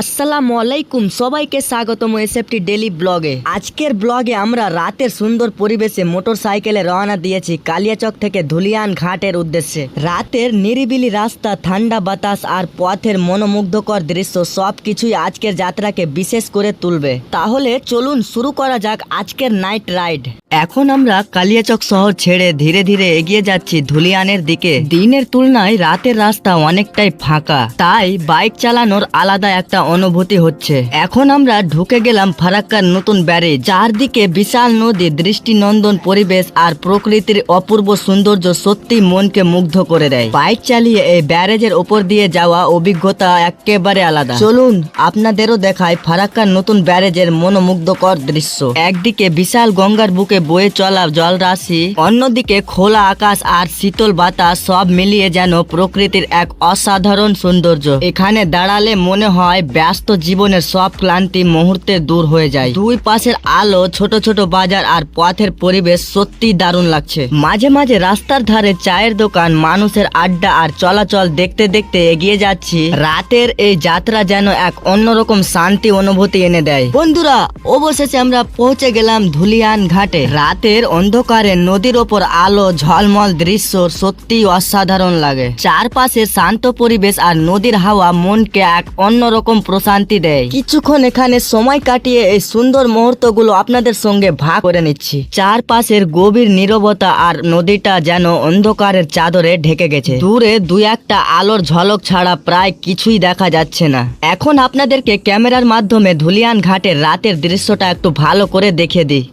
আসসালামু আলাইকুম, সবাইকে স্বাগতম এসএফটি ডেইলি ব্লগে। আজকের ব্লগে আমরা রাতের সুন্দর পরিবেশে মোটরসাইকেলে রওনা দিয়েছি কালিয়াচক থেকে ধুলিয়ান ঘাটের উদ্দেশ্যে। রাতের নিরিবিলি রাস্তা, ঠান্ডা বাতাস আর পথের মনোমুগ্ধকর দৃশ্য সবকিছুই আজকের যাত্রাকে বিশেষ করে তুলবে। তাহলে চলুন শুরু করা যাক আজকের নাইট রাইড। এখন আমরা কালিয়াচক শহর ছেড়ে ধীরে ধীরে এগিয়ে যাচ্ছি ধুলিয়ানের দিকে। দিনের তুলনায় রাতের রাস্তা অনেকটাই ফাঁকা, তাই বাইক চালানোর আলাদা একটা অনুভূতি হচ্ছে। এখন আমরা ঢুকে গেলাম ফারাক্কার নতুন ব্যারেজ। চারদিকে বিশাল নদী, দৃষ্টিনন্দন পরিবেশ আর প্রকৃতির অপূর্ব সৌন্দর্য সত্যি মনকে মুগ্ধ করে দেয়। বাইক চালিয়ে এই ব্যারেজের উপর দিয়ে যাওয়া অভিজ্ঞতা একেবারে আলাদা। চলুন আপনাদেরও দেখায় ফারাক্কার নতুন ব্যারেজের মনোমুগ্ধকর দৃশ্য। একদিকে বিশাল গঙ্গার বুকে বয়ে চলা জলরাশি, অন্যদিকে খোলা আকাশ আর শীতল বাতাস, সব মিলিয়ে যেন প্রকৃতির এক অসাধারণ সৌন্দর্য। এখানে দাঁড়ালে মনে হয় ব্যস্ত জীবনের সব ক্লান্তি মুহূর্তে দূর হয়ে যায়। দুই পাশের আলো, ছোট ছোট বাজার আর পথের পরিবেশ সত্যি দারুণ লাগছে। মাঝে মাঝে রাস্তার ধারে চায়ের দোকান, মানুষের আড্ডা আর চলাচল দেখতে দেখতে এগিয়ে যাচ্ছি। রাতের এই যাত্রা যেন এক অন্যরকম শান্তি অনুভূতি এনে দেয়। বন্ধুরা, অবশেষে আমরা পৌঁছে গেলাম ধুলিয়ান ঘাটে। রাতের অন্ধকারে নদীর ওপর আলো ঝলমল দৃশ্য সত্যি অসাধারণ লাগে। চারপাশে শান্ত পরিবেশ আর নদীর হাওয়া মনকে এক অন্যরকম প্রশান্তি দেয়। কিছুক্ষণ এখানে সময় কাটিয়ে এই সুন্দর মুহূর্তগুলো আপনাদের সঙ্গে ভাগ করে নিচ্ছি। চারপাশের গভীর নীরবতা আর নদীটা যেন অন্ধকারের চাদরে ঢেকে গেছে। দূরে দুই একটা আলোর ঝলক ছাড়া প্রায় কিছুই দেখা যাচ্ছে না। এখন আপনাদেরকে ক্যামেরার মাধ্যমে ধুলিয়ান ঘাটের রাতের দৃশ্যটা একটু ভালো করে দেখে দিই।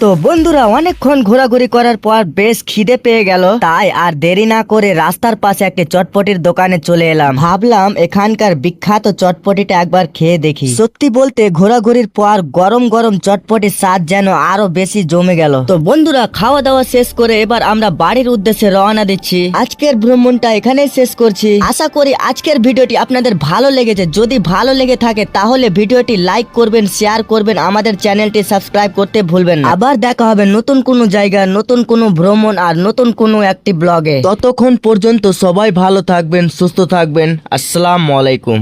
তো বন্ধুরা, অনেকক্ষণ ঘোরাঘুরি করার পর বেশ খিদে পেয়ে গেল, তাই আর দেরি না করে রাস্তার পাশে একটি চটপটির দোকানে চলে এলাম। ভাবলাম এখানকার বিখ্যাত চটপটিটা একবার খেয়ে দেখি। সত্যি বলতে ঘোরাঘুরির পর গরম গরম চটপটির স্বাদ যেন আরো বেশি জমে গেল। তো বন্ধুরা, খাওয়া দাওয়া শেষ করে এবার আমরা বাড়ির উদ্দেশ্যে রওনা দিচ্ছি। আজকের ভ্রমণটা এখানেই শেষ করছি। আশা করি আজকের ভিডিওটি আপনাদের ভালো লেগেছে। যদি ভালো লেগে থাকে তাহলে ভিডিওটি লাইক করবেন, শেয়ার করবেন, আমাদের চ্যানেলটি সাবস্ক্রাইব করতে ভুলবেন না। আবার দেখা হবে নতুন কোনো জায়গা, নতুন কোনো ভ্রমণ আর নতুন কোনো একটি ব্লগে। ততক্ষণ পর্যন্ত সবাই ভালো থাকবেন, সুস্থ থাকবেন। আসসালামু আলাইকুম।